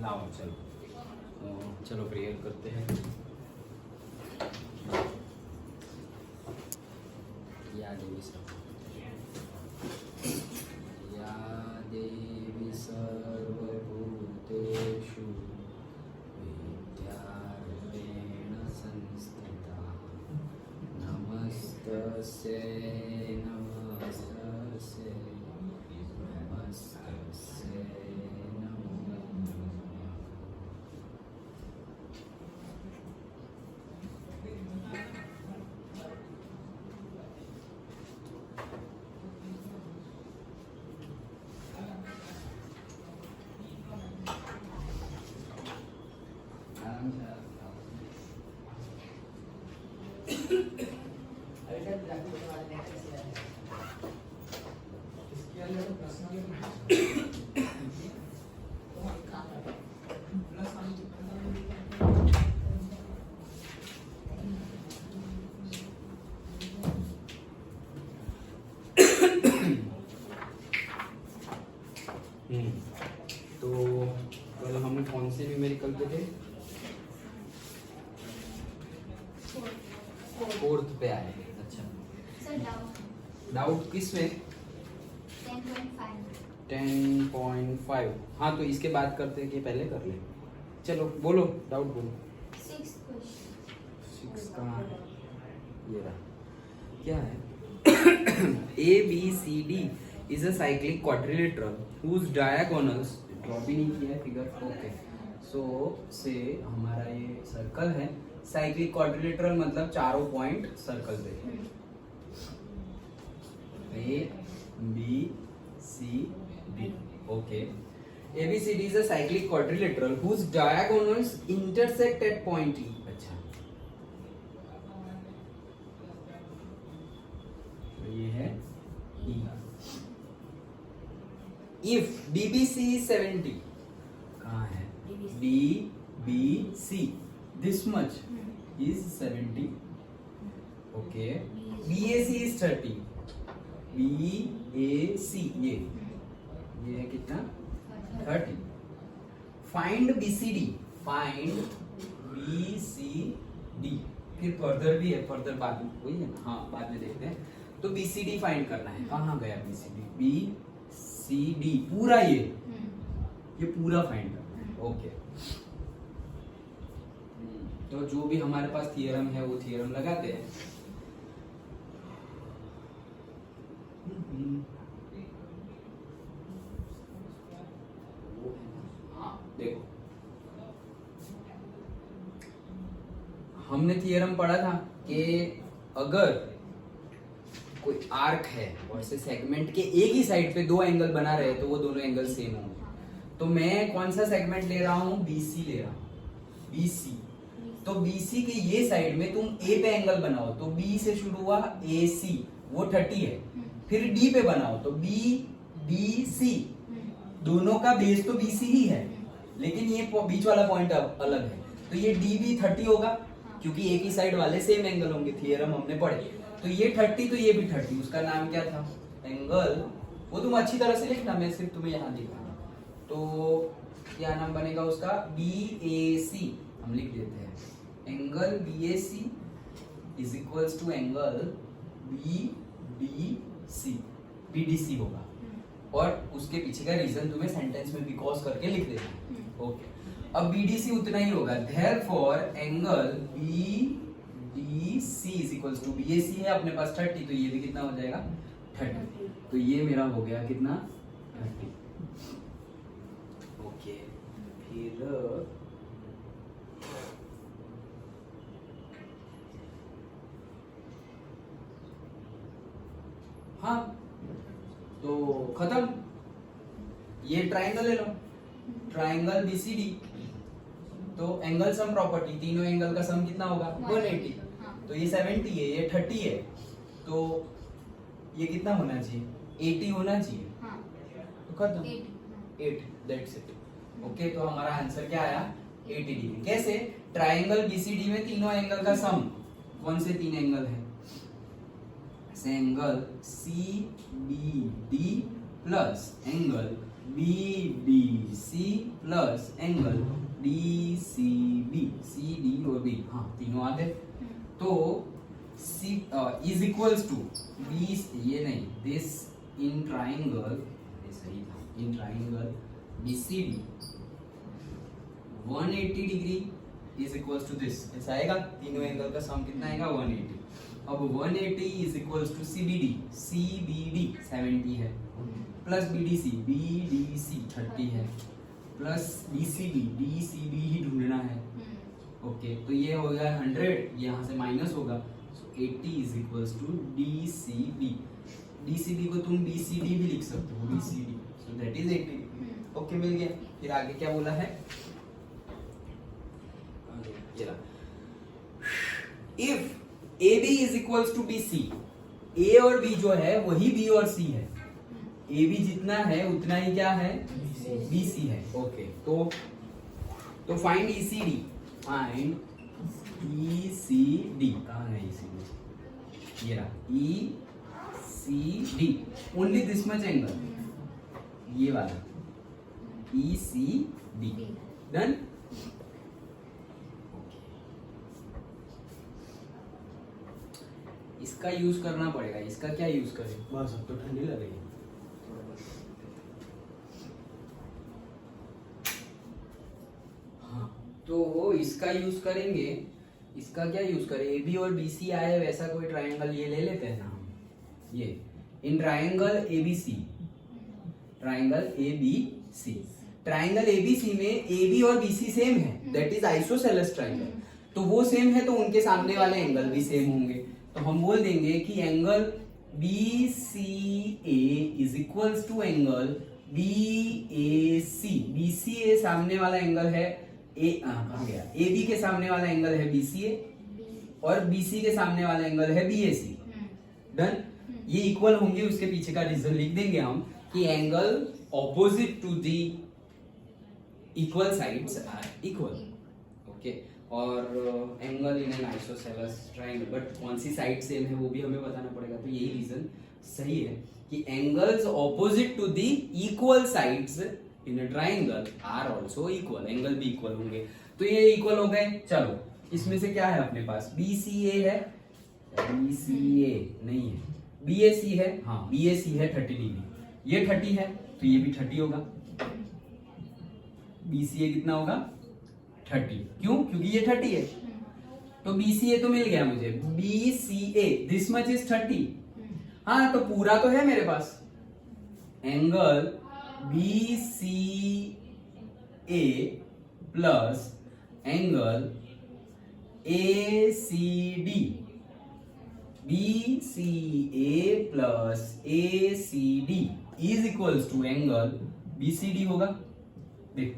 लाओ चलो, चलो प्रेयर करते हैं। या देवी या देवी सर्वभूतेषु विद्यारूपेण संस्थिता नमस्तस्यै नमस्तस्यै नमस्तस्यै नमो नमः। तो कल हम कौन से न्यूमेरिकल पे थे? फोर्थ पे आए। अच्छा सर डाउट किस में? 10.5। हाँ तो इसके बाद करते हैं कि पहले कर ले? चलो बोलो डाउट बोलो। 6 कहाँ है? ये रहा। क्या है? A B C D is a cyclic quadrilateral whose diagonals, draw भी नहीं किया है फिगर। ओके सो से हमारा ये सर्कल है, साइक्लिक क्वाड्रिलेटरल मतलब चारों पॉइंट सर्कल पे है। A B C D। Okay ABCD is a cyclic quadrilateral whose diagonals intersect at point E। अच्छा तो ये है E। If DBC is 70, कहाँ है? DBC this much is 70। Okay BAC is 30। BAC ये है कितना? 30। Find BCD। Find BCD। फिर फर्दर भी है, फर्दर बाद में वही है ना? हाँ बाद में देखते हैं। तो BCD फाइंड करना है। कहाँ गया BCD? BCD पूरा ये पूरा फाइंड करना है। ओके तो जो भी हमारे पास थियरम है वो थियरम लगाते हैं। हाँ देखो हमने थियरम पढ़ा था कि अगर कोई आर्क है और से सेगमेंट के एक ही साइड पे दो एंगल बना रहे तो वो दोनों एंगल सेम होंगे। तो मैं कौन सा सेगमेंट ले रहा हूँ? BC ले रहा हूँ। BC तो BC के ये साइड में तुम A पे एंगल बनाओ तो B से शुरू हुआ AC वो 30 है। फिर D पे बनाओ तो BC दोनों का बेस तो BC ही है, लेकिन ये बीच वाला पॉइंट अलग है। तो ये D भी 30 होगा क्योंकि एक ही साइड वाले सेम एंगल होंगे। थियरम हमने पढ़े। तो ये 30 तो ये भी 30। उसका नाम क्या था? एंगल। वो तुम अच्छी तरह से लिखना, मैं सिर्फ तुम्हें यहाँ दिखा। तो क्या नाम बनेगा उसका? BAC हम लिख देते हैं। Angle BAC is equals to angle BDC होगा। और उसके पीछे का रीजन तुम्हें सेंटेंस में बिकॉज करके लिख देना है। ओके अब BDC उतना ही होगा। Therefore angle BDC is equals to BAC है अपने पास 30 तो ये भी कितना हो जाएगा? 30। तो ये मेरा हो गया कितना? 30। ओके फिर हाँ तो खत्म। ये ट्रायंगल ले लो, ट्रायंगल BCD। तो एंगल सम प्रॉपर्टी, तीनों एंगल का सम कितना होगा? 180। तो ये 70 है, ये 30 है, तो ये कितना होना चाहिए? 80 होना चाहिए। तो खत्म। 8 दैट्स इट। ओके तो हमारा आंसर क्या आया? 80 डिग्री। कैसे? ट्रायंगल BCD में तीनों एंगल का सम। कौन से तीन एंगल है? Angle CBD plus angle BBC plus angle DCB, CD और B, हाँ तीनों आ गए। तो C is equals to B, ये नहीं, दिस इन ट्राइंगल, ये सही था, in triangle BCD 180 degree is equals to this, ऐसा आएगा। तीनों एंगल का सम कितना आएगा 180। अब 180 इज इक्वल्स टू CBD 70 है, प्लस BDC 30 है, प्लस DCB ही ढूंढना है। ओके, तो ये हो गया 100, यहाँ से माइनस होगा, so 80 is equals to DCB को तुम BCD भी लिख सकते हो, BCD, so that is 80। Okay, मिल गया। फिर आगे क्या बोला है, if AB is equals to BC, A और B जो है वही B और C है, AB जितना है उतना ही क्या है, BC है। ओके, तो फाइंड ECD, फाइंड ECD, कहाँ है ECD, ये रहा ECD, only this much angle, ये वाला ECD, डन। इसका यूज करना पड़ेगा, इसका क्या यूज करें, बस अब तो ठंडी लग रही है। हाँ, तो इसका यूज करेंगे, इसका क्या यूज करें, AB और BC आए वैसा कोई ट्रायंगल ये ले लेते हैं ना हम, ये in triangle ABC, triangle ABC, triangle ABC में AB और BC सेम है, दैट इज आइसोसेलेस ट्रायंगल, तो वो सेम है तो उनके सामने वाले एंगल भी सेम होंगे। तो हम बोल देंगे कि angle BCA is equals to angle BAC, BCA सामने वाला एंगल है कहाँ गया, AB के सामने वाला एंगल है BCA और BC के सामने वाला एंगल है BAC, डन। ये इक्वल होंगे, उसके पीछे का रीजन लिख देंगे हम कि angle opposite to the equal sides are equal. Okay, और angle in an isosceles triangle, but कौन सी साइड सेम है वो भी हमें बताना पड़ेगा। तो यही रीजन सही है कि angles opposite to the equal sides in a triangle are also equal, angle भी इक्वल होंगे। तो ये इक्वल हो गए। चलो, इसमें से क्या है अपने पास, BCA है, BCA नहीं है, BAC है, हाँ BAC है 30 डिग्री, ये 30 है तो ये भी 30 होगा, BCA कितना होगा 30, क्यों, क्योंकि ये 30 है, तो BCA तो मिल गया मुझे, BCA दिस मच इज 30, हाँ तो पूरा तो है मेरे पास, angle BCA plus angle ACD, BCA plus ACD is equals to angle BCD होगा। देख,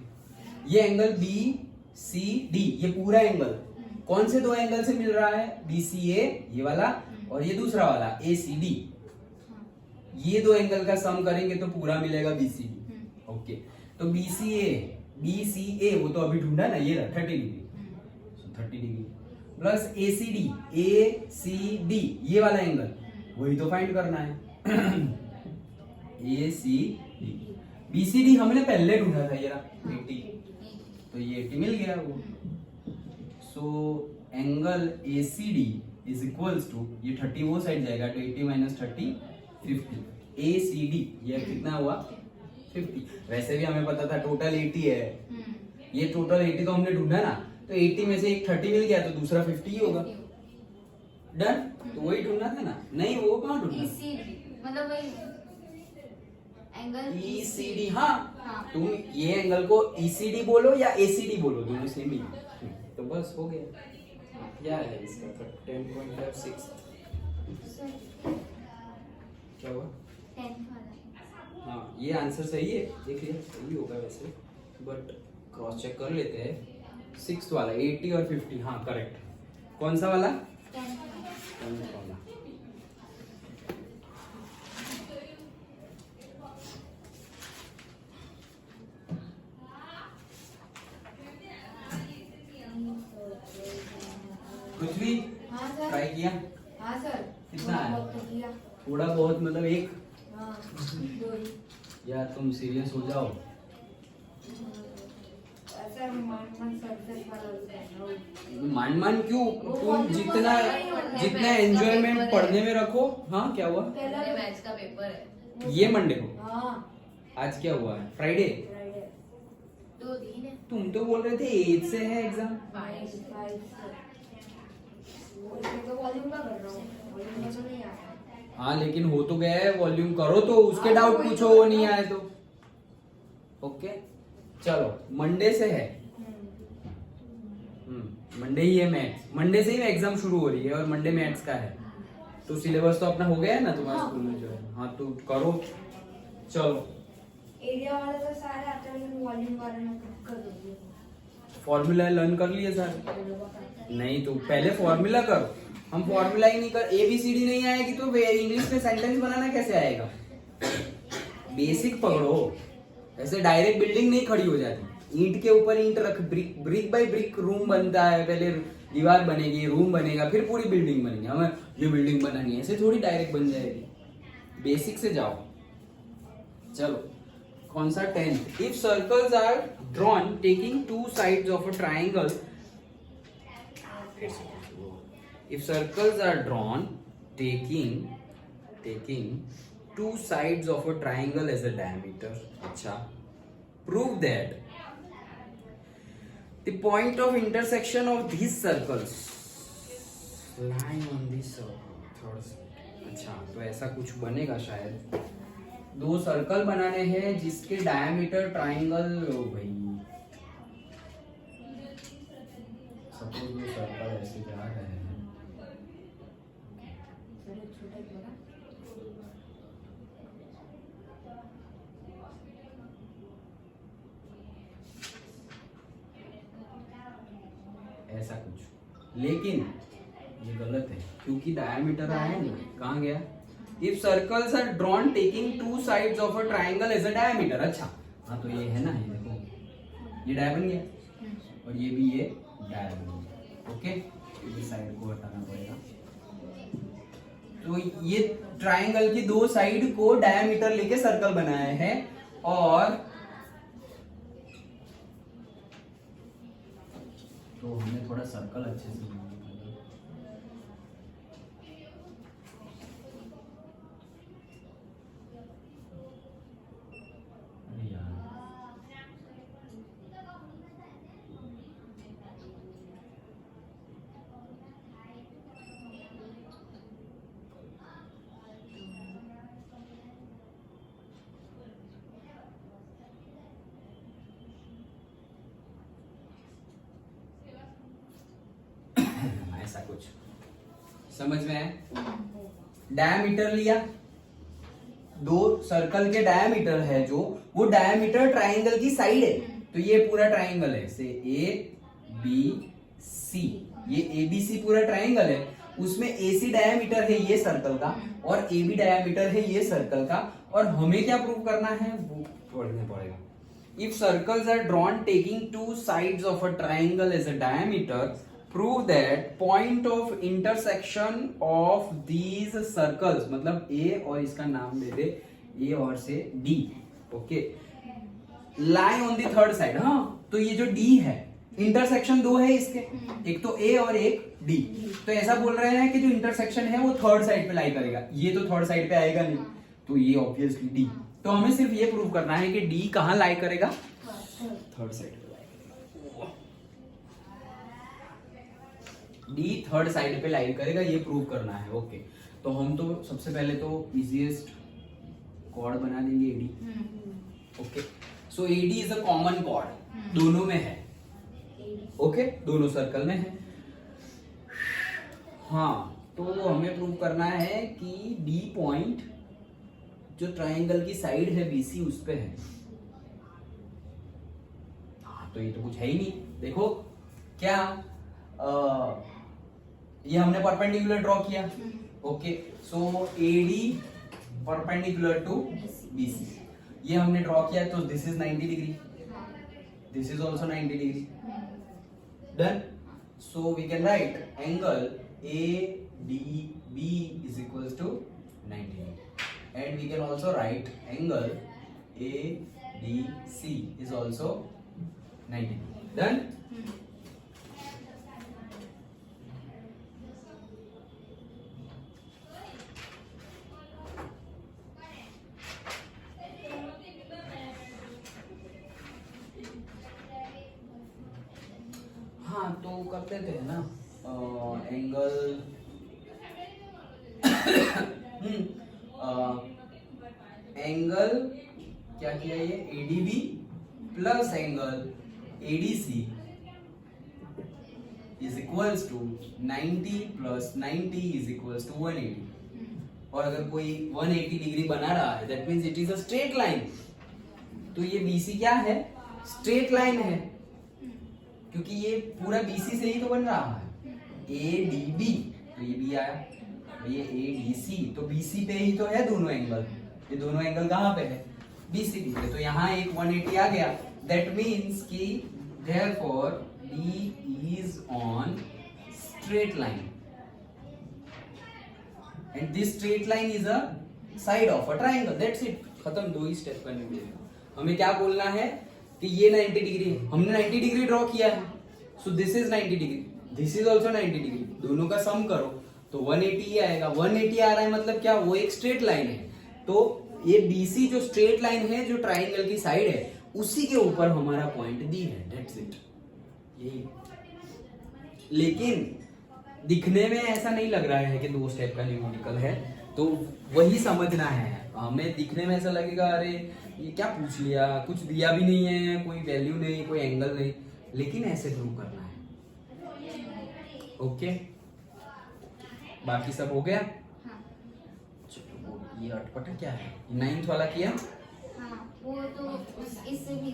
ये एंगल BCD, ये पूरा एंगल कौन से दो एंगल से मिल रहा है, BCA ये वाला और ये दूसरा वाला ACD, ये दो एंगल का सम करेंगे तो पूरा मिलेगा BCD। ओके, तो BCA वो तो अभी ढूंढा ना, ये रहा 30 डिग्री, 30 डिग्री प्लस ACD ये वाला एंगल वही तो फाइंड करना है ACD, BCD हमने पहले ढूंढा था, ये रहा 80, तो ये 80 मिल गया वो। So angle ACD is equals to, ये 30 वो साइड जाएगा तो 80 माइनस 30 50, ACD ये कितना हुआ 50। वैसे भी हमें पता था टोटल 80 है, ये टोटल 80 तो हमने ढूंढा ना, तो 80 में से एक 30 मिल गया तो दूसरा 50 ही होगा, डन। तो वही ढूंढना था ना, नहीं वो कहाँ ढूंढना, मतलब वही एंगल ECD, हाँ तुम ये एंगल को ECD बोलो या ACD बोलो, दोनों सेम ही है, तो बस हो गया। क्या है इसका 10.56, क्या हुआ 10 वाला, हाँ ये आंसर सही है, देख लिया सही होगा वैसे, बट क्रॉस चेक कर लेते हैं। 6 वाला 80 और 50, हाँ करेक्ट। कौन सा वाला 10 वाला, कुछ भी हाँ सर, ट्राई किया, हाँ सर, कितना है? बहुत किया, थोड़ा बहुत मतलब एक, हाँ 2 ही। यार तुम सीरियस हो जाओ। ऐसा मन सक्सेस वाला होता है ना। मान क्यों, वो तुम volume जितना वाला ही होता है। जितना मैथ्स का एंजॉयमेंट पेपर है। पढ़ने में रखो। हाँ क्या हुआ? मेरे मैथ्स का पेपर है। ये मंडे को? हाँ आज क्या हुआ है? फ्राइडे? फ्राइडे 2 दिन है। तुम तो बोल रहे थे 8 से है एग्जाम। 5 वो इसमें तो वॉल्यूम का कर रहा हूँ, वॉल्यूम का तो नहीं आया। हाँ लेकिन हो तो गया है, वॉल्यूम करो तो उसके हाँ, डाउट वही पूछो, तो वो नहीं करना। आए तो। ओके चलो मंडे से है। मंडे ही है मैथ्स, मंडे से ही एग्जाम शुरू हो रही है और मंडे मैथ्स का है। तो सिलेबस तो अपना हो गया है ना तुम्हारे हाँ। स्कूल में जो है। हाँ तो करो चलो। एरिया वाले तो सारे आते हैं, लेकिन वॉल्यूम वाले में कर दूंगी। फॉर्मूला लर्न कर लिए सर? नहीं तो पहले फॉर्मूला करो। हम फॉर्मूला ही नहीं कर, ABCD नहीं आएगी तो इंग्लिश में सेंटेंस बनाना कैसे आएगा? बेसिक पकड़ो। ऐसे डायरेक्ट बिल्डिंग नहीं खड़ी हो जाती। ईंट के ऊपर ईंट रख, ब्रिक बाय ब्रिक रूम बनता है। पहले दीवार बनेगी, रूम बनेगा, फिर पूरी बिल्डिंग बनेगी। हमें ये बिल्डिंग बनानी है, ऐसे थोड़ी डायरेक्ट बन जाएगी। बेसिक से जाओ। चलो कौन सा 10th? If circles are drawn taking 2 sides of a triangle, if circles are drawn taking 2 sides of a triangle as a diameter, अच्छा, prove that the point of intersection of these circles lie on this third side। अच्छा तो ऐसा कुछ बनेगा शायद। 2 circle बनाने हैं जिसके डायमीटर ट्राइंगल, ओ भाई सपोज 2 सर्कल ऐसे जा रहे हैं। ऐसा कुछ, लेकिन ये गलत है क्योंकि डायमीटर आया नहीं। कहाँ गया? If circles are drawn taking 2 sides of a triangle as a diameter. अच्छा हाँ तो ये है ना, ये देखो ये डाय बन गया और ये भी ये डाय बन गया। ओके इस साइड को हटाना पड़ेगा। तो ये ट्राइंगल की 2 साइड को डायमीटर लेके सर्कल बनाया है और तो हमने थोड़ा सर्कल अच्छे से बनाया। अरे यार ऐसा कुछ समझ में आया? डायमीटर लिया, 2 सर्कल के डायमीटर है जो, वो डायमीटर ट्राइंगल की साइड है। तो ये पूरा ट्राइंगल है से ABC, ये ABC पूरा ट्राइंगल है। उसमें AC डायमीटर है ये सर्कल का और AB डायमीटर है ये सर्कल का। और हमें क्या प्रूव करना है वो पढ़ना पड़ेगा। If circles are drawn taking 2 sides of a triangle as a diameter, prove that point of intersection of these circles, मतलब A और इसका नाम दे दे A और से D, okay, lie on the third side। हाँ तो ये जो D है, इंटरसेक्शन 2 है इसके, एक तो A और एक D। तो ऐसा बोल रहे हैं कि जो इंटरसेक्शन है वो थर्ड साइड पे लाई करेगा। ये तो थर्ड साइड पे आएगा नहीं, तो ये ऑब्वियसली D। तो हमें सिर्फ ये प्रूव करना है कि D कहाँ लाई करेगा? थर्ड साइड पे। D थर्ड साइड पे लाई करेगा, ये प्रूव करना है। ओके तो हम तो सबसे पहले तो इजीएस्ट कॉर्ड बना देंगे AD। Okay so AD is a common chord, दोनों में है। ओके दोनों सर्कल में है। हाँ तो हमें प्रूव करना है कि D पॉइंट जो ट्राइंगल की साइड है BC उस पे है। हाँ तो ये तो कुछ है ही नहीं। देखो क्या ये हमने परपेंडिकुलर ड्रॉ किया। Okay so AD perpendicular to BC, ये हमने ड्रॉ किया तो this is 90 degree, this is also 90 degree. Done. So we can write angle ADB is equals to 90 degree, and we can also write angle ABC is also 90. Done? हाँ तो कर देते हैं ना एंगल एंगल क्या किया ये ADB plus angle ADC is equals to 90 plus 90 is equals to 180. और अगर कोई 180 डिग्री बना रहा है that means it is a straight line. तो ये BC क्या है? स्ट्रेट लाइन है, क्योंकि ये पूरा BC से ही तो बन रहा है. ADB तो ये B आया, ये ADC तो BC पे ही तो है दोनों एंगल. ये दोनों एंगल कहाँ पे है? BC पे. तो यहाँ एक 180 आ गया. दैट मीन्स कि therefore B is on straight line and this straight line is a side of a triangle. That's it. खत्म. दो ही स्टेप करने के लिए हमें क्या बोलना है कि ये 90 डिग्री है. हमने 90 डिग्री ड्रॉ किया है. सो this is 90 degree, this is also 90 degree. दोनों का सम करो तो 180 ही आएगा. 180 आ रहा है मतलब क्या? वो एक स्ट्रेट लाइन है. तो ये BC जो स्ट्रेट लाइन है, जो ट्राइंगल की साइड है, उसी के ऊपर हमारा पॉइंट दी है. That's it. यही. लेकिन दिखने में ऐसा नहीं लग रहा है कि दो स्टेप का न्यूमेरिकल है, तो वही समझना है. हमें दिखने में ऐसा लगेगा अरे ये क्या पूछ लिया, कुछ दिया भी नहीं है, कोई वैल्यू नहीं, कोई एंगल नहीं, लेकिन ऐसे प्रूव करना है. ओके, बाकी सब हो गया. चलो ये अटपटा क्या है? 9th वाला किया. हाँ, वो तो इससे भी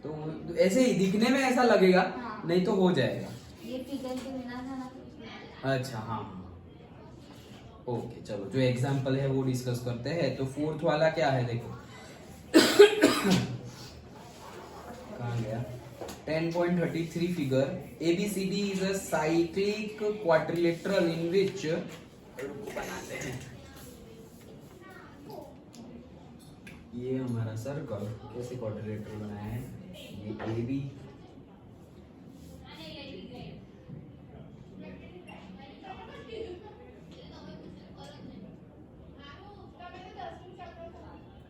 तो ऐसे ही दिखने में ऐसा लगेगा. हाँ. नहीं तो हो जाएगा. ये फिगर के बिना था ना. अच्छा हाँ. ओके चलो, जो एग्जाम्पल है वो डिस्कस करते हैं. तो 4th वाला क्या है देखो. कहाँ गया? 10.33 figure ABCD is a cyclic quadrilateral in which बनाते हैं. ये हमारा सर्कल कैसे क्वाड्रिलेटरल बनाया है. ये AB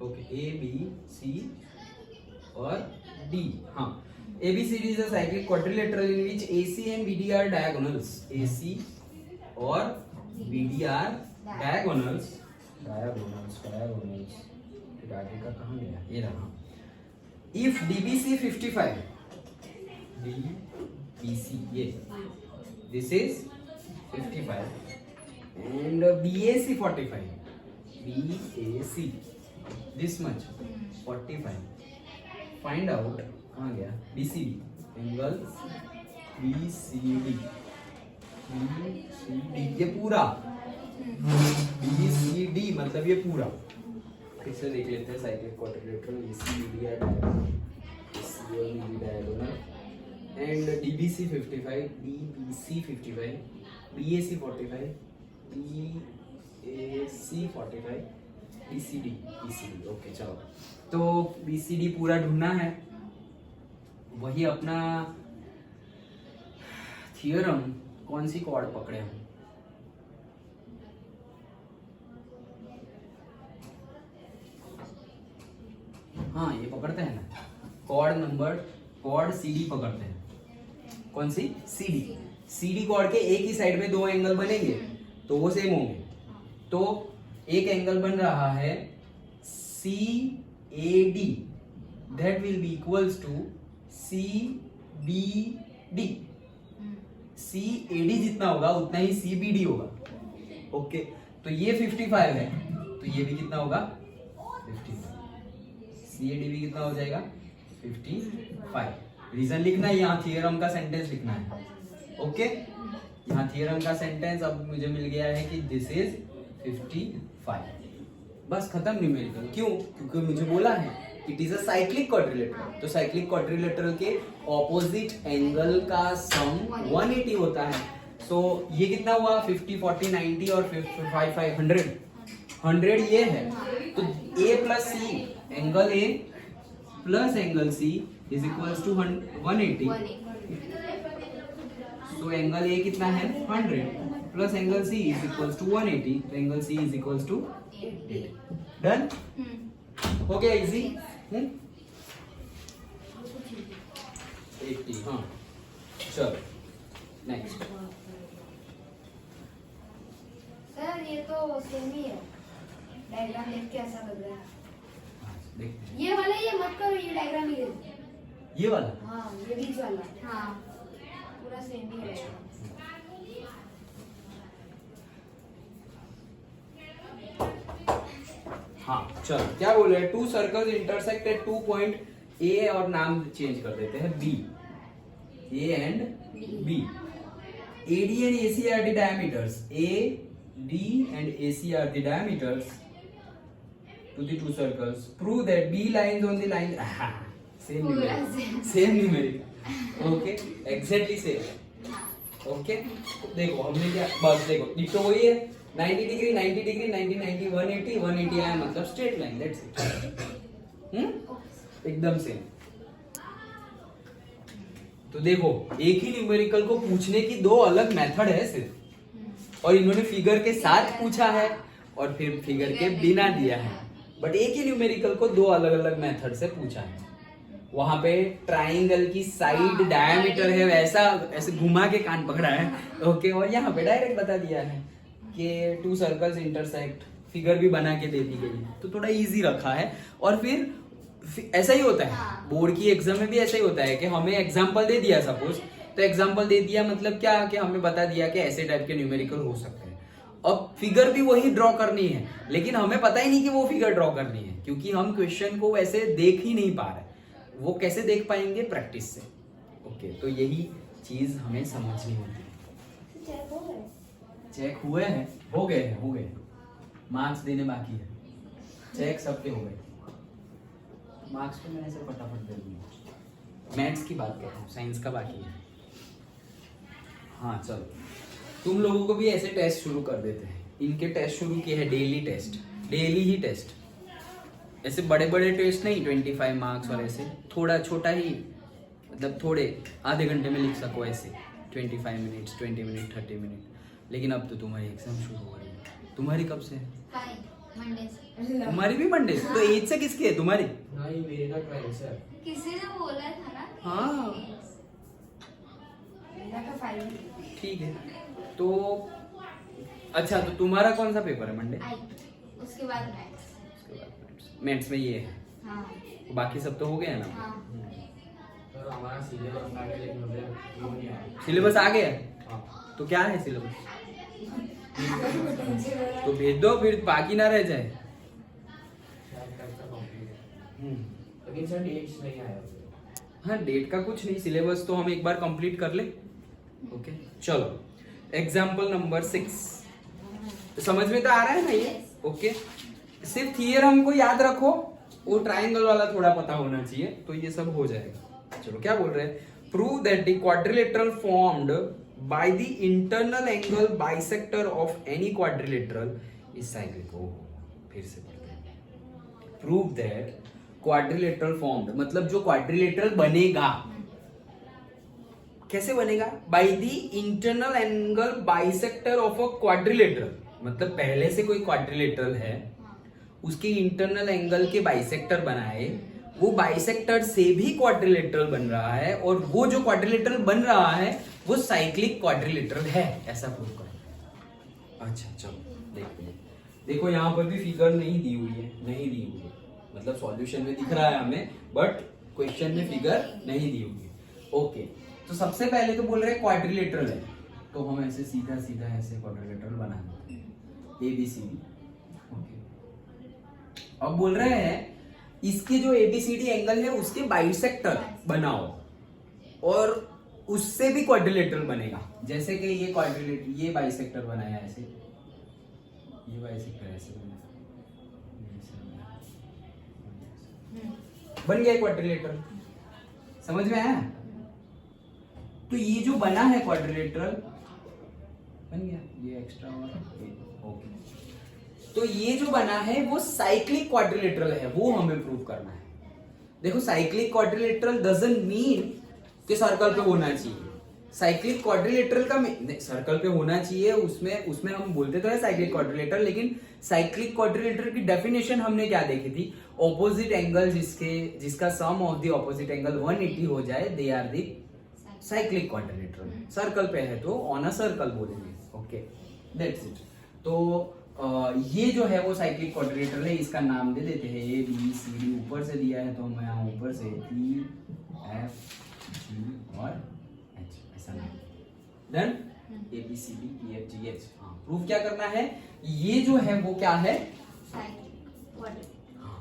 ओके ABC और D. हाँ, ABCD is a cyclic quadrilateral in which AC and BD are diagonals. AC और BD are diagonals. फिर आगे का कहाँ गया? ये रहा. If DBC 55, DBC ये this is 55 and BAC 45, BAC this much 45. Find out कहाँ गया? BCD एंगल BCD ये पूरा BCD मतलब ये पूरा. फिर से देख लेते हैं. Cyclic quadrilateral ACBD diagonal and DBC 55, DBC 55, BAC 45, BAC 45, BCD. Okay चलो, तो BCD पूरा ढूंढना है. वही अपना थियरम. कौन सी कॉर्ड पकड़े हम? हाँ ये पकड़ते हैं ना. कॉर्ड CD पकड़ते हैं. कौन सी? CD कॉर्ड के एक ही साइड में दो एंगल बनेंगे तो वो सेम होंगे. तो एक एंगल बन रहा है CAD, that will be equals to CBD. CAD जितना होगा उतना ही CBD होगा. ओके, तो ये 55 है तो ये भी कितना होगा? 55. CAD भी कितना हो जाएगा? 55. रीजन लिखना है, यहाँ थियरम का सेंटेंस लिखना है. ओके, यहाँ थियरम का सेंटेंस अब मुझे मिल गया है कि दिस इज 55. बस खत्म न्यूमेरिकल. क्यों? क्योंकि मुझे बोला है it is a cyclic quadrilateral. तो साइक्लिक क्वाड्रिलेटरल के ऑपोजिट एंगल का सम 180 होता है. सो ये कितना हुआ? 50, 40, 90 और 55, 100 ये है. तो A plus C angle A plus angle C is equals to 180. तो एंगल ए कितना है 100 plus angle C is equals to 180. तो angle C is equals to 80. Done. हो गया इजी. 80. हाँ चलो नेक्स्ट. सर ये तो सेम ही है, डायग्राम देख के ऐसा लग रहा है. देखते हैं ये वाला ये मत करो, ये डायग्राम ही दे. ये वाला. हाँ ये बीच वाला हाँ पूरा सेम ही रहेगा. हाँ चलो क्या बोल रहे हैं. 2 circles intersect at 2 point A और नाम चेंज कर देते हैं B. A and B. AD and AC are the diameters. AD and AC are the diameters to the 2 circles. Prove that B lines on the line. Same पूरा numeric. Same numeric. Okay. Exactly same. Okay. देखो हमने क्या बस देखो ditto वही है. 90 degree 90 degree 90 90 180 180 आया मतलब स्ट्रेट लाइन. That's it. एकदम सेम. तो देखो एक ही न्यूमेरिकल को पूछने की 2 अलग मेथड है सिर्फ, और इन्होंने फिगर के साथ पूछा है और फिर फिगर के बिना दिया है. बट एक ही न्यूमेरिकल को 2 अलग अलग मेथड से पूछा है. वहां पे ट्राइंगल की साइड डायमीटर है वैसा ऐसे घुमा के कान पकड़ा है. ओके. और यहाँ पे डायरेक्ट बता दिया है कि 2 सर्कल्स इंटरसेक्ट. फिगर भी बना के दे दी गई है तो थोड़ा इजी रखा है. और फिर ऐसा ही होता है बोर्ड की एग्जाम में भी ऐसा ही होता है कि हमें एग्जांपल दे दिया सपोज, तो एग्जांपल दे दिया मतलब क्या कि हमें बता दिया कि ऐसे टाइप के न्यूमेरिकल हो सकते हैं. अब फिगर भी वही ड्रॉ करनी है लेकिन हमें पता ही नहीं कि वो फिगर ड्रॉ करनी है क्योंकि हम क्वेश्चन को वैसे देख ही नहीं पा रहे. वो कैसे देख पाएंगे प्रैक्टिस से. ओके. तो यही चीज हमें समझनी होती है. चेक हो गए. चेक हुए हैं. हो गए. मार्क्स देने बाकी है. चेक सबके हो गए. मार्क्स तो मैंने ऐसे फटाफट दे दूंगा. मैथ्स की बात कर रहा हूँ, साइंस का बाकी है. हाँ चलो तुम लोगों को भी ऐसे टेस्ट शुरू कर देते हैं. इनके टेस्ट शुरू किए हैं डेली टेस्ट. डेली ही टेस्ट. ऐसे बड़े बड़े टेस्ट नहीं 25 मार्क्स और ऐसे थोड़ा छोटा ही मतलब थोड़े आधे घंटे में लिख सको ऐसे 25 मिनट्स 20 मिनट 30 मिनट. लेकिन अब तो तुम्हारी एग्जाम शुरू हो रही है. तुम्हारी कब से है? मंडे से. तुम्हारी भी मंडे से. तो एज से किसकी है तुम्हारी? नहीं मेरा 12 से. किसी ने बोला था ना. हाँ मेरा तो 5. ठीक है. तो अच्छा तो तुम्हारा कौन सा पेपर है मंडे? आई उसके बाद मैथ्स. मैथ्स में ये है. हाँ बाकी सब तो हो गया ना. हाँ. तो हमारा सिलेबस आ गया लेकिन मुझे वो नहीं आया. सिलेबस आ गया. हाँ. तो क्या है सिलेबस? तो भेज दो फिर बाकी ना रह जाए. शायद कल तक कंप्लीट है. लेकिन सर डेट्स नहीं आया मुझे. हाँ डेट का कुछ नहीं. सिलेबस तो हम एक बार कंप्लीट कर ले. ओके चलो एग्जाम्पल नंबर 6. तो समझ में तो आ रहा है ना ये. ओके. सिर्फ थियरम को याद रखो. वो ट्राइंगल वाला थोड़ा पता होना चाहिए तो ये सब हो जाएगा. चलो क्या बोल रहे हैं. Prove that the quadrilateral formed by the internal angle bisector of any quadrilateral is cyclic. ओ फिर से पढ़ते हैं. प्रूव दैट क्वाड्रिलेटरल फॉर्म्ड मतलब जो क्वाड्रिलेटरल बनेगा कैसे बनेगा. Bye the internal angle bisector of a quadrilateral मतलब पहले से कोई क्वाड्रिलेटरल है उसके इंटरनल एंगल के बाइसेक्टर बनाए. वो बाइसेक्टर से भी क्वाड्रिलेटरल बन रहा है और वो जो क्वाड्रिलेटरल बन रहा है वो साइक्लिक क्वाड्रिलेटरल है. ऐसा प्रूव करो. अच्छा चलो देखो यहाँ पर भी फिगर नहीं दी हुई है. मतलब सॉल्यूशन में दिख रहा है हमें बट क्वेश्चन में फिगर नहीं दी हुई है. ओके. तो सबसे पहले तो बोल रहे हैं क्वाड्रिलेटरल है तो हम ऐसे सीधा ऐसे क्वाड्रिलेटरल बना देते हैं. ABCD. ओके. अब बोल रहे हैं इसके जो ABCD एंगल है उसके बाइसेक्टर बनाओ और उससे भी क्वाड्रिलेटरल बनेगा. जैसे कि ये क्वाड्रिलेटरल ये बाइसेक्टर बनाया ऐसे. ये बाइसेक्टर ऐसे बनाया. बन गया क्वाड्रिलेटरल. समझ में आया. तो ये जो बना है क्वाड्रिलेटरल बन गया. ये एक्स्ट्रा और ओके. तो ये जो बना है वो साइक्लिक क्वाड्रिलेटरल है, वो हमें प्रूव करना है। देखो साइक्लिक क्वाड्रिलेटरल डजंट मीन कि सर्कल पे होना चाहिए। साइक्लिक क्वाड्रिलेटरल का सर्कल पे होना चाहिए, उसमें हम बोलते तो है साइक्लिक क्वाड्रिलेटरल, लेकिन साइक्लिक क्वाड्रिलेटरल की डेफिनेशन हमने क्या देखी थी? ऑपोजिट एंगल जिसका sum of the opposite angle 180 हो जाए, they are the cyclic quadrilateral. Circle पे है तो ऑन अ सर्कल बोलेंगे। Okay, that's it. तो ये जो है वो साइक्लिक क्वाड्रिलेटरल है, इसका नाम दे देते हैं ए बी सी डी। ऊपर से दिया है तो हम यहाँ ऊपर से ई एफ जी और एच ऐसा नाम। Done? A B C D E F G H. हाँ, प्रूफ क्या करना है? ये जो है वो क्या है?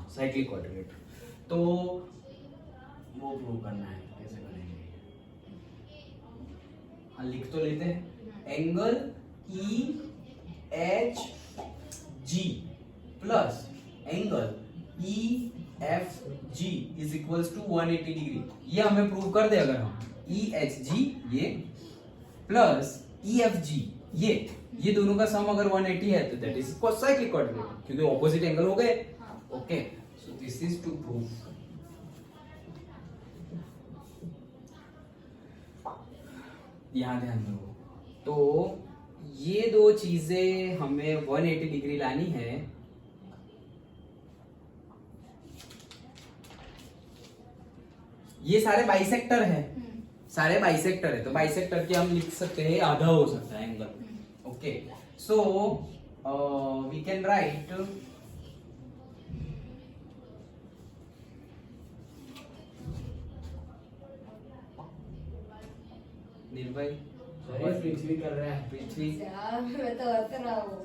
Cyclic quadrilateral. तो वो प्रूव करना है, कैसे करेंगे? हाँ, लिख तो लेते हैं। Angle E H G plus angle E F G is equals to 180 degree. ये हमें प्रूव कर दे अगर हम ई एच जी ये प्लस ई एफ जी ये दोनों का सम अगर 180 है तो दैट इज साइक्लिक क्वाड्रिलेटरल, क्योंकि ऑपोजिट एंगल हो गए। Okay, so this is to prove. यहां ध्यान दो। तो ये दो चीजें हमें 180 डिग्री लानी है। ये सारे बाइसेक्टर है, सारे बाइसेक्टर है, तो बाइसेक्टर के हम लिख सकते हैं आधा हो सकता है angle. Okay, so we can write निर्भय पृथ्वी कर रहा है। पृथ्वी यार मैं तो हंस रहा हूँ।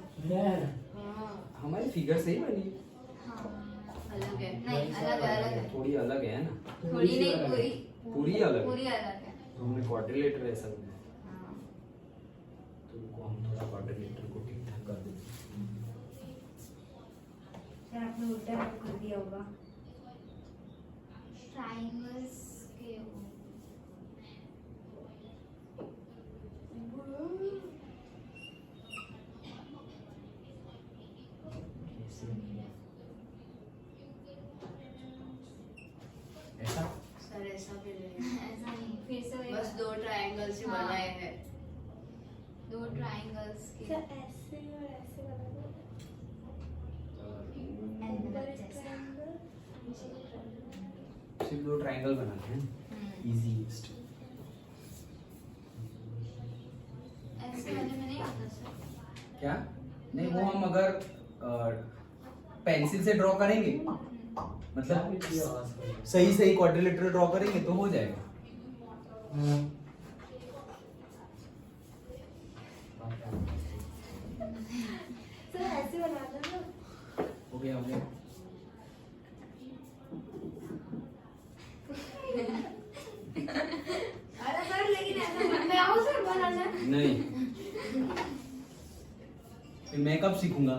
हाँ। हमारी फिगर सही बनी, अलग है नहीं, अलग है। थोड़ी अलग है ना, थोड़ी नहीं, पूरी पूरी अलग है। पूरी अलग है। तो हमने क्वाड्रिलेटर ऐसा बनाया, हाँ। तो हम थोड़ा क्वाड्रिलेटर को ठीक ठाक कर देंगे। सर आपने उल्टा कर दिया होगा। ट्रायंगल्स के वो ऐसा सर ऐसा भी ऐसा नहीं, फिर से वही बस दो ट्रायंगल से हाँ। बनाए हैं। दो ट्रायंगल्स के ऐसे और ऐसे बना दो। एंगल जैसा। सिर्फ दो ट्रायंगल बनाते हैं, इजीएस्ट। ऐसे वाले में नहीं आता सर। क्या नहीं, वो हम अगर पेंसिल से ड्रॉ करेंगे, मतलब सही क्वाड्रिलेटरल ड्रॉ करेंगे तो हो जाएगा। सर ऐसे बना दो ना। हो गया, हो गया। अरे सर लेकिन ऐसा मैं आऊँ सर बनाना। नहीं, फिर मैं कब सीखूंगा?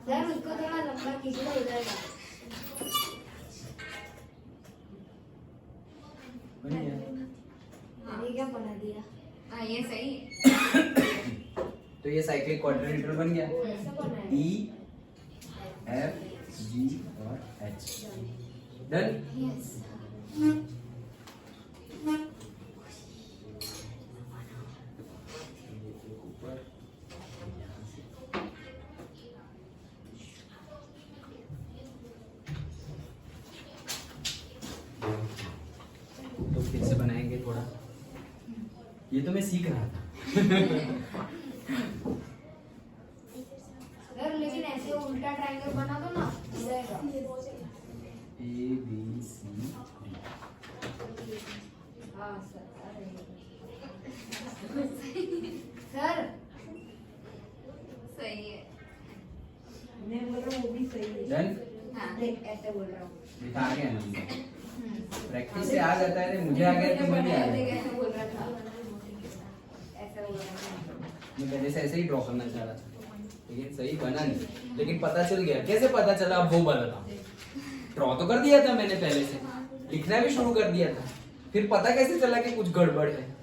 सर उसको थोड़ा लंबा खींचना हो जाएगा। बन गया। ये क्या बना दिया? हाँ, ये सही है। तो ये साइक्लिक क्वाड्रिलेटरल बन गया। ऐसा बना है। ई एफ जी और एच। डन? यस। ऊपर तो फिर से बनाएंगे थोड़ा। ये तो मैं सीख रहा था। सर लेकिन ऐसे उल्टा ट्रायंगल बना दो ना, हो जाएगा। A B C D. हाँ सर। सर सही है। मैं बोल रहा हूँ वो भी सही है। डन? हाँ। देख ऐसे बोल रहा हूँ। दिखा आ गया ना, प्रैक्टिस से आ जाता है। मुझे आ गया तो मैं भी आ गया। ऐसे बोल रहा था। ऐसे बोल रहा था। मैं पहले से ऐसे ही ड्रॉ करना चाह रहा था, लेकिन सही बना नहीं। लेकिन पता चल गया। कैसे पता चला? अब वो बना था, ड्रॉ तो कर दिया था मैंने पहले से, लिखना भी शुरू कर दिया था। फिर पता कैसे चला कि कुछ गड़बड़ है?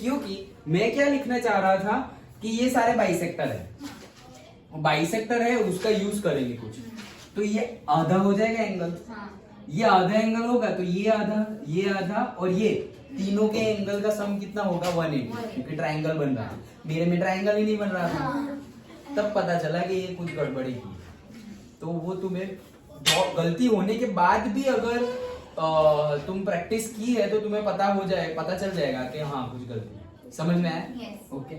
क्योंकि मैं क्या लिखना चाह रहा था कि ये सारे बाइसेक्टर है, बाइसेक्टर है उसका यूज करेंगे कुछ, तो ये आधा हो जाएगा एंगल, हाँ ये आधा एंगल होगा तो ये आधा और ये तीनों के एंगल का सम कितना होगा 180, क्योंकि ट्रायंगल बन रहा है, मेरे में ट्रायंगल ही नहीं बन रहा था। तब पता चला कि ये कुछ गड़बड़ी की, तो वो तुम्हें गलती होने के बाद भी अगर तुम प्रैक्टिस की है तो तुम्हें पता चल जाएगा कि हाँ कुछ गलती है। समझ में आया? Yes. ओके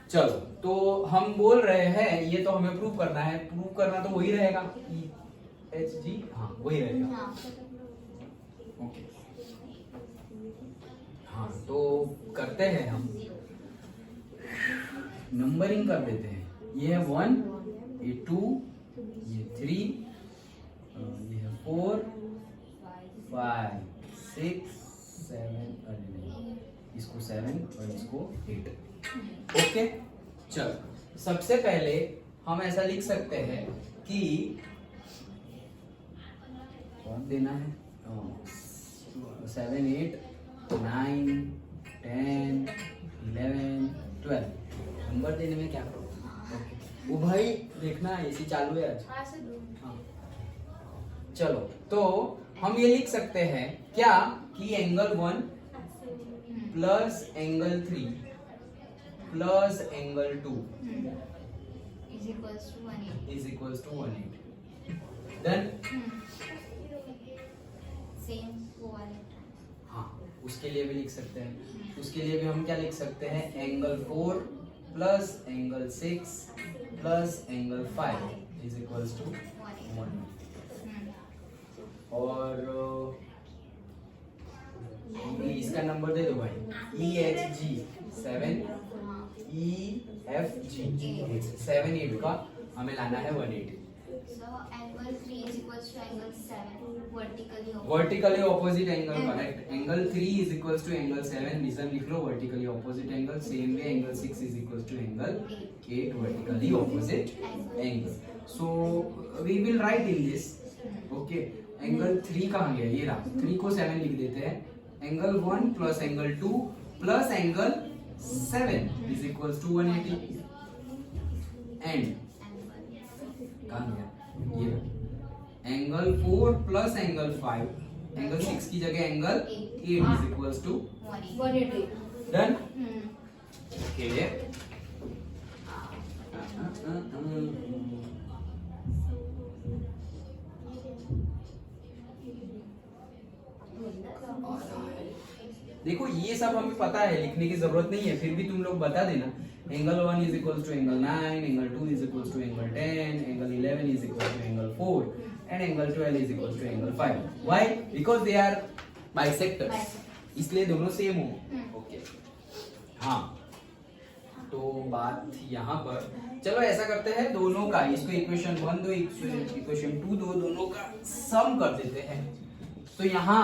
चलो, तो हम बोल रहे हैं ये तो हमें प्रूव करना है, प्रूव करना तो वही रहेगा EHG, हाँ वही रहेगा। हाँ ओके हाँ, तो करते हैं हम, नंबरिंग कर देते हैं। ये है 1, ये 2, ये 3, ये है 4, 5, 6, 7 और 9, इसको 7 और इसको 8। ओके चलो, सबसे पहले हम ऐसा लिख सकते हैं कि कौन देना है, 7, 8, 9, 10, 11, 12 नंबर देने में क्या प्रॉब्लम। ओके वो भाई देखना एसी चालू है आज। हाँ चलो, तो हम ये लिख सकते हैं क्या कि angle 1 plus angle 3 plus angle 2 is equals to 180. Is equals to 180। Then same वो वाले हाँ, उसके लिए भी लिख सकते हैं, उसके लिए भी हम क्या लिख सकते हैं, angle 4 plus angle 6 plus angle 5 is equals to 180। और इसका नंबर दे दो भाई, EHG 7, EFG 7, 8 का हमें लाना है 180। So angle 3 is equals to angle 7 vertically opposite. Vertically opposite angle, correct. Angle 3 is equals to angle 7, reason लिख लो, vertically opposite angle. Same way angle 6 is equals to angle 8, vertically opposite angle. So we will write in this. Okay, angle 3 कहां गया, ये रहा, 3 को 7 लिख देते हैं। Angle 1 plus angle 2 plus angle 7 is equals to 180। And कहां गया, ये रहा, एंगल 4 प्लस एंगल 5, एंगल 6 की जगह angle 8 is equals to 180। Done. Hmm okay देखो ये सब हमें पता है, लिखने की जरूरत नहीं है, फिर भी तुम लोग बता देना। Angle 1 is equals to angle 9, angle 2 is equals to angle 10, angle 11 is equals to angle 4 and angle 12 is equals to angle 5. Why? Because they are bisectors. इसलिए दोनों सेम हो। ओके हाँ, तो बात यहाँ पर, चलो ऐसा करते हैं, दोनों का, इसको इक्वेशन 1 दो, इक्वेशन 2 दो, दोनों का सम कर देते हैं। तो यहाँ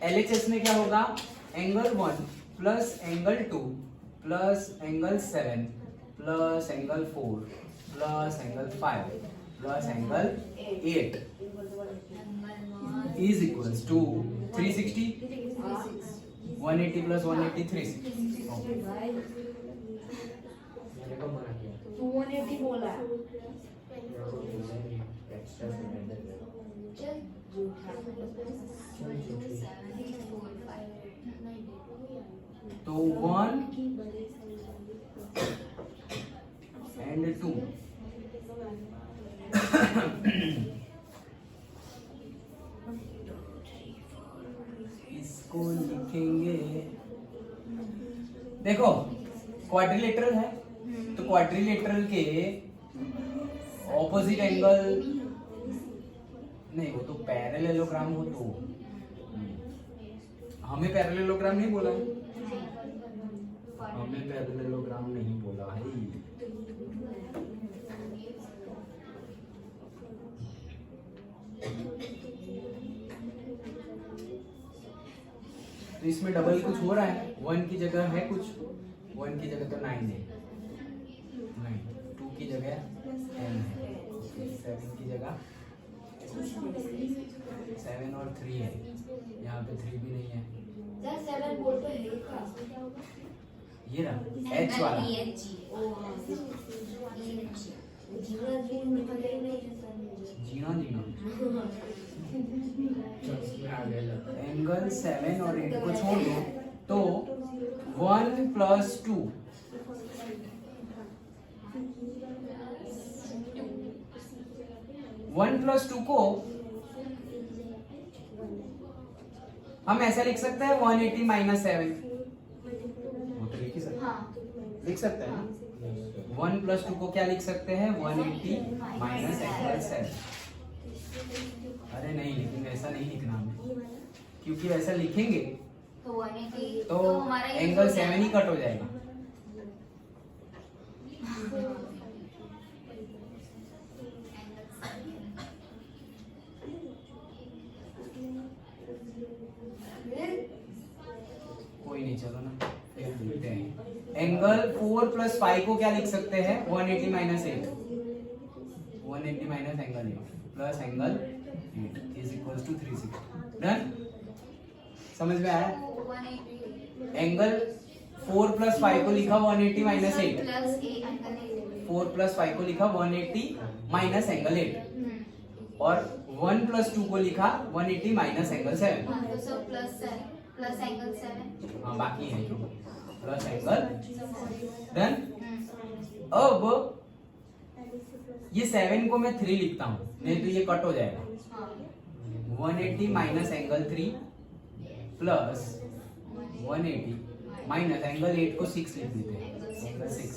LHS में क्या होगा, angle 1 plus angle 2 plus angle 7 plus angle 4 plus angle 5 plus angle 8 is equals to 360, 180 plus 180 360। मैंने कब मना किया? तू 180 बोला है। एक्स्ट्रा चल तो 1 and 2 इसको लिखेंगे, देखो क्वाड्रिलेटरल है, तो क्वाड्रिलेटरल के ऑपोजिट एंगल नहीं, वो तो पैरेललोग्राम हो, तो हमें पैरेललोग्राम नहीं बोला है, हमें पैरेललोग्राम नहीं बोला है। तो इसमें डबल कुछ हो रहा है, 1 की जगह है कुछ, 1 की जगह तो 9 है, 9, 2 की जगह 10 है, 7 की जगह 7 और 3 है, यहाँ पे 3 भी नहीं है। सर 7 बोल तो है का। ये रहा एच वाला। EHG जीरो जीरो पता ही नहीं जीना जीना इसमें आ गया एंगल 7 और 8 को छोड़ दो तो 1 प्लस 2 1 प्लस 2 को हम ऐसा लिख सकते हैं 180 माइनस 7। वो तो लिख ही सकते हैं। हाँ लिख सकते हैं ना। 1 प्लस 2 को क्या लिख सकते हैं 180 माइनस एंगल 7। अरे नहीं, लेकिन वैसा नहीं लिखना हमें, क्योंकि वैसा लिखेंगे तो 180 तो हमारा ये एंगल हो 7 ही कट हो जाएगा। कोई नहीं, चलो ना फिर देखते हैं। एंगल 4 प्लस 5 को क्या लिख सकते हैं 180 minus 8। 180 minus angle 8 plus angle 8 is equal to 360। Done, समझ में आया? 180 एंगल 4 प्लस 5 को लिखा 180 minus 8। Plus A angle 8। 4 plus 5 को लिखा 180 माइनस एंगल 8 और 1 प्लस 2 को लिखा 180 माइनस एंगल 7। हाँ तो सब प्लस एंगल 7। हाँ बाकी है प्लस एंगल। डन। अब ये 7 को मैं 3 लिखता हूँ, नहीं तो ये कट हो जाएगा। 180 माइनस एंगल 3 प्लस 180 माइनस एंगल 8 को 6 लिख देते हैं, angle 6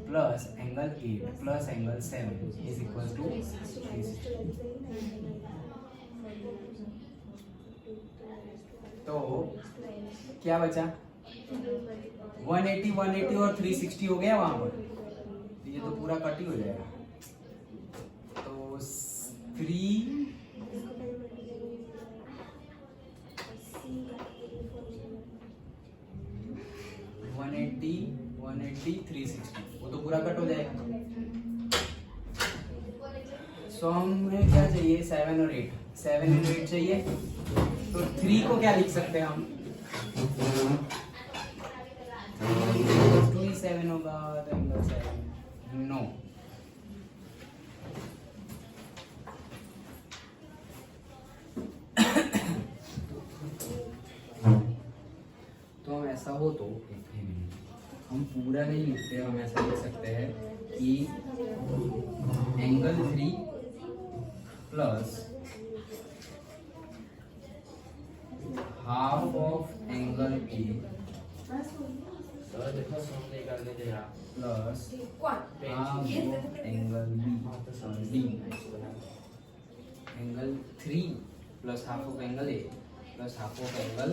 plus angle 8 plus angle 7 is equal to 360। तो क्या बचा 180 180 और 360 हो गया वहां पर, ये तो पूरा कट ही हो जाएगा। तो 3 180 180 360 वो तो पूरा कट हो जाएगा। सो हमें क्या चाहिए 7 और 8। 7 और 8 चाहिए तो 3 को क्या लिख सकते हैं हम 7 होगा तो एंगल 7 नो। तो हम ऐसा हो तो हम पूरा नहीं लिखते, हम ऐसा लिख सकते हैं कि angle 3 plus half of angle A sir देखो सामने करने दे रहा plus half of angle B angle 3 plus half of angle A plus half of angle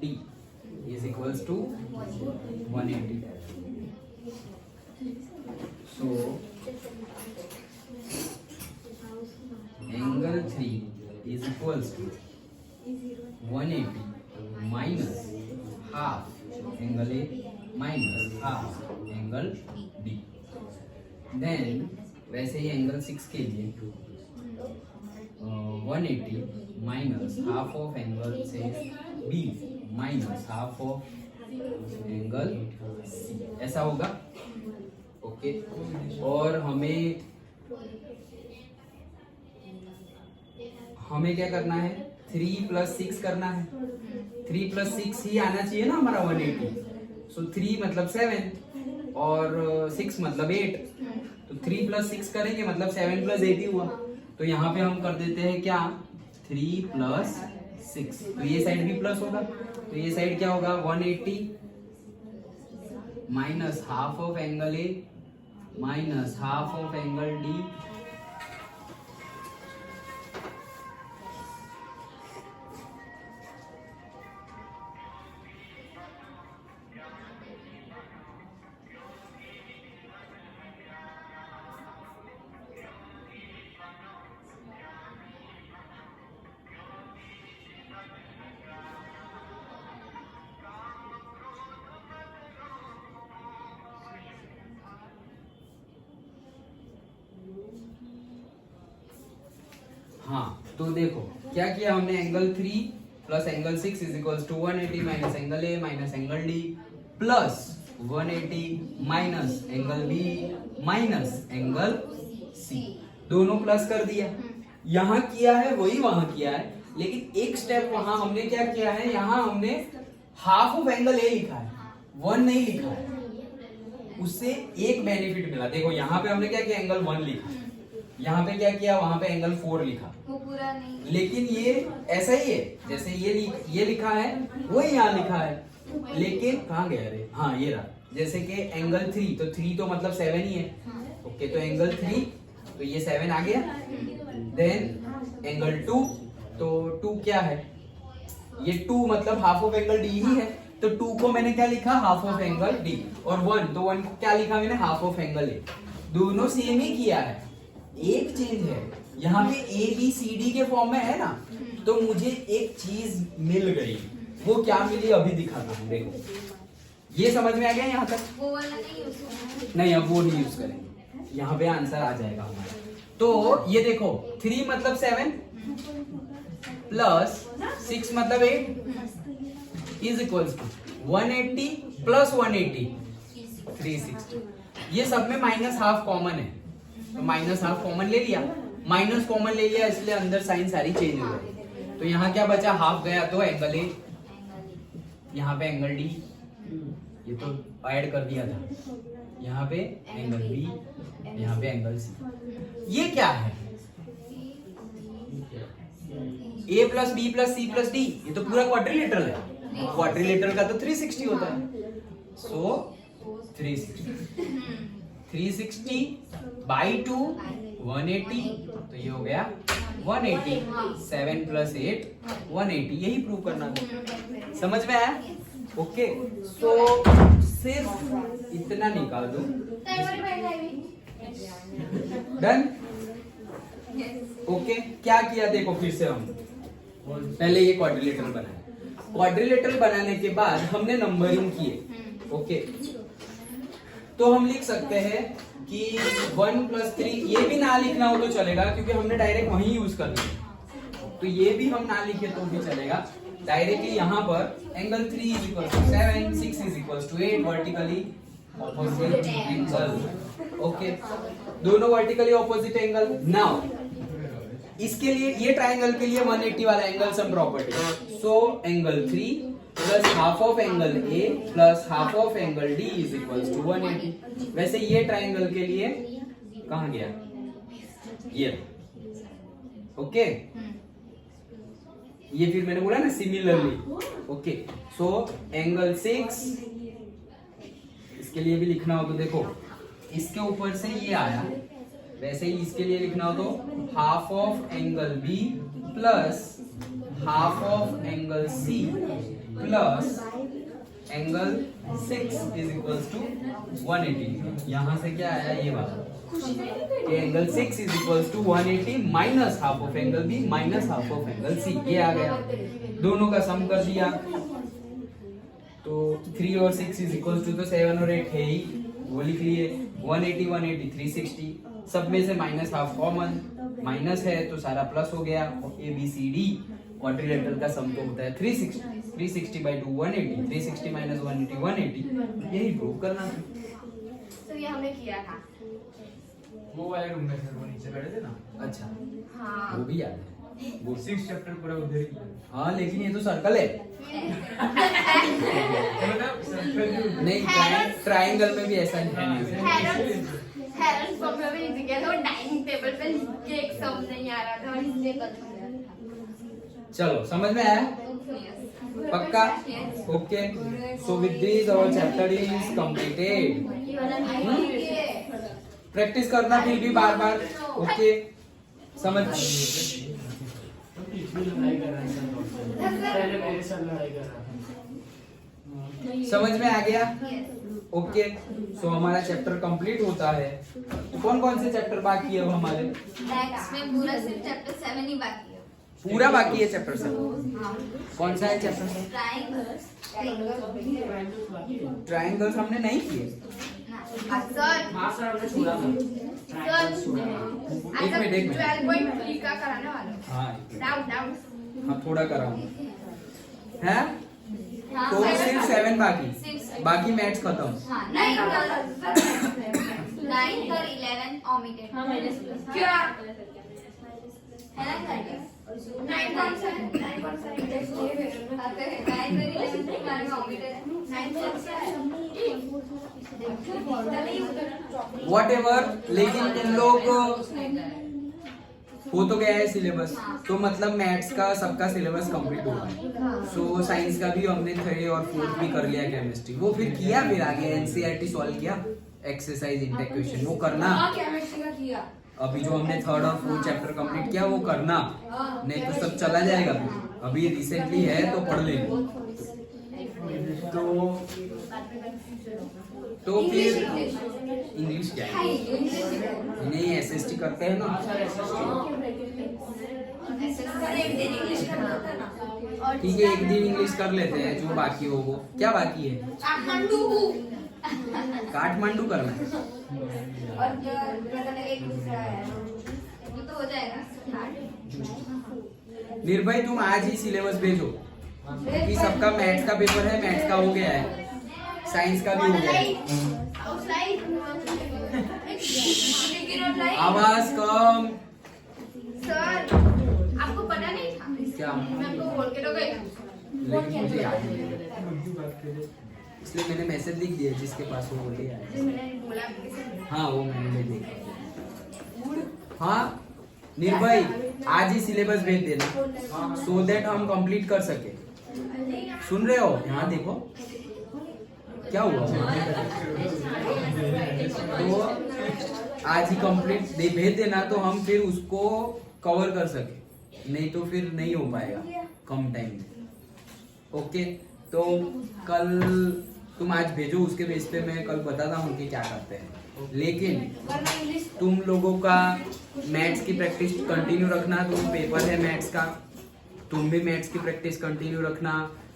D is equals to 180. So angle 3 is equals to 180 minus half angle A minus half angle D. Then वैसे ही angle 6 के लिए 180 minus half of angle से B minus half of angle C ऐसा होगा। Okay और हमें क्या करना है 3 प्लस 6 करना है। 3 प्लस 6 ही आना चाहिए ना हमारा 180। सो 3 मतलब 7 और 6 मतलब 8। तो 3 प्लस 6 करेंगे मतलब 7 प्लस 8 ही हुआ। तो यहाँ पे हम कर देते हैं क्या 3 प्लस 6। तो ये साइड भी प्लस होगा तो ये साइड क्या होगा 180 minus half of angle A minus half of angle D हाँ तो देखो क्या किया हमने angle 3 plus angle 6 is equals to 180 minus angle A minus angle D plus 180 minus angle B minus angle C. दोनों प्लस कर दिया, यहाँ किया है वही वहां किया है, लेकिन एक स्टेप वहां हमने क्या किया है, यहाँ हमने हाफ ऑफ एंगल ए लिखा है, 1 नहीं लिखा है। उससे एक बेनिफिट मिला, देखो यहाँ पे हमने क्या किया, एंगल 1 लिखा, यहाँ पे क्या किया, वहां पे एंगल 4 लिखा, वो पूरा नहीं। लेकिन ये ऐसा ही है, जैसे ये लिखा है वही यहाँ लिखा है, लेकिन कहाँ गया रे, हाँ ये रहा। जैसे कि एंगल 3, तो 3 तो मतलब 7 ही है, ओके, तो एंगल 3 तो ये 7 आ गया। देन एंगल 2, तो 2 क्या है, ये 2 मतलब हाफ ऑफ एंगल डी ही है, तो 2 को मैंने क्या लिखा, हाफ ऑफ एंगल डी, और 1 तो 1 को क्या लिखा मैंने, हाफ ऑफ एंगल ए। दोनों सेम ही किया है, एक चीज है यहाँ पे ए बी सी डी के फॉर्म में है ना, तो मुझे एक चीज मिल गई, वो क्या मिली अभी दिखाता हूँ। देखो ये समझ में आ गया यहाँ तक, वो वाला नहीं यूज करना। नहीं अब वो नहीं यूज करेंगे, यहाँ पे आंसर आ जाएगा हमारा। तो ये देखो 3 मतलब 7 प्लस 6 मतलब 8 इज इक्वल्स टू 180 प्लस 180 360। ये सब में माइनस हाफ कॉमन है, तो माइनस हाफ कॉमन ले लिया, माइनस कॉमन ले लिया, इसलिए अंदर साइन सारी चेंज हो गई। तो यहाँ क्या बचा, हाफ गया तो एंगल ए, यहाँ पे एंगल डी, ये तो ऐड कर दिया था, यहाँ पे एंगल बी, यहाँ पे एंगल सी। ये क्या है, A plus B plus C plus D, ये तो पूरा क्वाड्रिलेटरल है, क्वाड्रिलेटरल का तो 360 होता है, सो 360 बाई 2 180, तो ये हो गया 180, 7 प्लस 8 180, यही प्रूव करना था। समझ में आया, ओके। सो सिर्फ इतना निकाल दो, डन, ओके। क्या किया देखो, फिर से हम पहले ये क्वाड्रिलेटरल बनाया, क्वाड्रिलेटरल बनाने के बाद हमने नंबरिंग किए, ओके। तो हम लिख सकते हैं कि 1 प्लस 3, ये भी ना लिखना हो तो चलेगा क्योंकि हमने डायरेक्ट वही यूज कर लिया, तो ये भी हम ना लिखे तो भी चलेगा। डायरेक्टली यहाँ पर angle 3 is equal to 7, 6 is equal to 8, vertically opposite angle, okay, दोनों वर्टिकली ऑपोजिट एंगल। नाउ इसके लिए, ये ट्राइंगल के लिए 180 वाला angle sum property, so angle 3 plus half of angle A plus half of angle D is equals to 180। वैसे ये triangle के लिए कहाँ गया, ये, ओके, ये फिर मैंने बोला ना सिमिलरली, ओके। सो एंगल 6, इसके लिए भी लिखना हो तो देखो, इसके ऊपर से ये आया, वैसे ही इसके लिए लिखना हो तो half of angle B plus half of angle C plus angle 6 is equals to 180। यहाँ से क्या आया, ये वाला angle 6 is equals to 180 minus half of angle B minus half of angle C, ये आ गया, दोनों का सम कर दिया, तो 3 और 6 इज इक्वल्स टू, तो 7 और 8 है ही, वो लिख लिए, 180 180 360, सब में से माइनस हाफ कॉमन, माइनस है तो सारा प्लस हो गया, A B C D quadrilateral का सम तो होता है 360, 360 by 2 180, 360 minus 180 180, यही प्रूव करना है। तो ये हमने किया था, वो वाले रूम में सर वो नीचे बैठे थे ना, अच्छा, हाँ वो भी याद है, वो 6 चैप्टर पूरा उधर ही किया। हाँ लेकिन ये तो सर्कल है, नहीं ट्राइंगल में भी ऐसा नहीं है। हेरन फॉर्म में भी लिख गया था, डाइनिंग टेबल पे लिख के एक सम नहीं आ रहा था और इसलिए कंफ्यूज था। चलो समझ में आया, पक्का, okay. So with this our chapter is completed. Practice करना फिर भी बार बार, ओके, समझ, लड़ाई कर रहा है, पहले मेरे साथ लड़ाई कर रहा था। समझ में आ गया, ओके। सो हमारा चैप्टर कंप्लीट होता है। तो कौन कौन से चैप्टर बाकी है अब हमारे? नेक्स्ट में पूरा सिर्फ चैप्टर 7 ही बाकी है। पूरा बाकी है चैप्टर 7? कौन सा है चैप्टर? ट्रायंगल्स। ट्रायंगल्स हमने नहीं किए। सर हाँ सर हमने छोड़ा था। एक मिनट 12.3 का कराने वाला हूं। हाँ डाउट हाँ थोड़ा कराऊंगा। है हाँ, तो सिर्फ 7 बाकी, सिर्फ बाकी मैथ्स खत्म। हाँ 9 और 11 omitted हाँ माइनस प्लस क्या है ना करके 9 कौन सा है 9 कौन सा है आते हैं 9 और 11 के बारे में omitted है 9 कौन सा है वॉट एवर, लेकिन तुम लोग हो तो गया है सिलेबस, तो मतलब मैथ्स का सबका सिलेबस कंप्लीट होगा। सो साइंस का भी हमने 3rd और 4th भी कर लिया, केमिस्ट्री वो फिर किया, फिर आगे एनसीईआरटी सॉल्व किया, एक्सरसाइज इंटेक क्वेश्चन वो करना। केमिस्ट्री का किया अभी जो हमने 3rd और 4th चैप्टर कंप्लीट किया वो करना, नहीं तो सब चला जाएगा। अभी रिसेंटली है तो पढ़ लेंगे। तो फिर इंग्लिश क्या है, नहीं एसएसटी करते हैं ना। ठीक है, एक दिन इंग्लिश कर लेते हैं, जो बाकी हो वो। क्या बाकी है? काठमांडू करना है। वो तो हो जाएगा निर्भय तुम आज ही सिलेबस भेजो, क्योंकि सबका मैथ्स का पेपर है, मैथ्स का हो गया है, साइंस का भी हो गया है। आवाज कम। सर आपको पता नहीं था क्या? मैं आपको बोल के तो गई लेकिन मुझे याद नहीं है, इसलिए मैंने मैसेज लिख दिया, जिसके पास हो वो ले आए। मैंने बोला आपके से हाँ वो मैंने ले लिया। हाँ निर्भय आज ही सिलेबस भेज देना, सो दैट हम कंप्लीट कर सके। सुन रहे हो? यहाँ देखो क्या हुआ। तो आज ही कंप्लीट भेज देना, तो हम फिर उसको कवर कर सके, नहीं तो फिर नहीं हो पाएगा कम टाइम में। ओके, तो कल तुम आज भेजो, उसके बेस पे मैं कल बताता हूँ कि क्या करते हैं। लेकिन तुम लोगों का मैथ्स की प्रैक्टिस कंटिन्यू रखना, तुम पेपर है मैथ्स का, तुम भी मैथ्स की प्रैक्टिस कंटिन्यू रखना।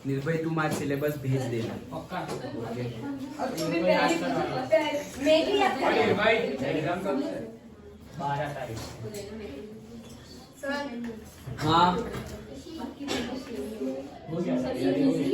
निर्भय तुम आज सिलेबस भेज देना। पक्का। ओके, एग्जाम कब से? 12 तारीख। सर हाँ हो गया सर, ready हो गया।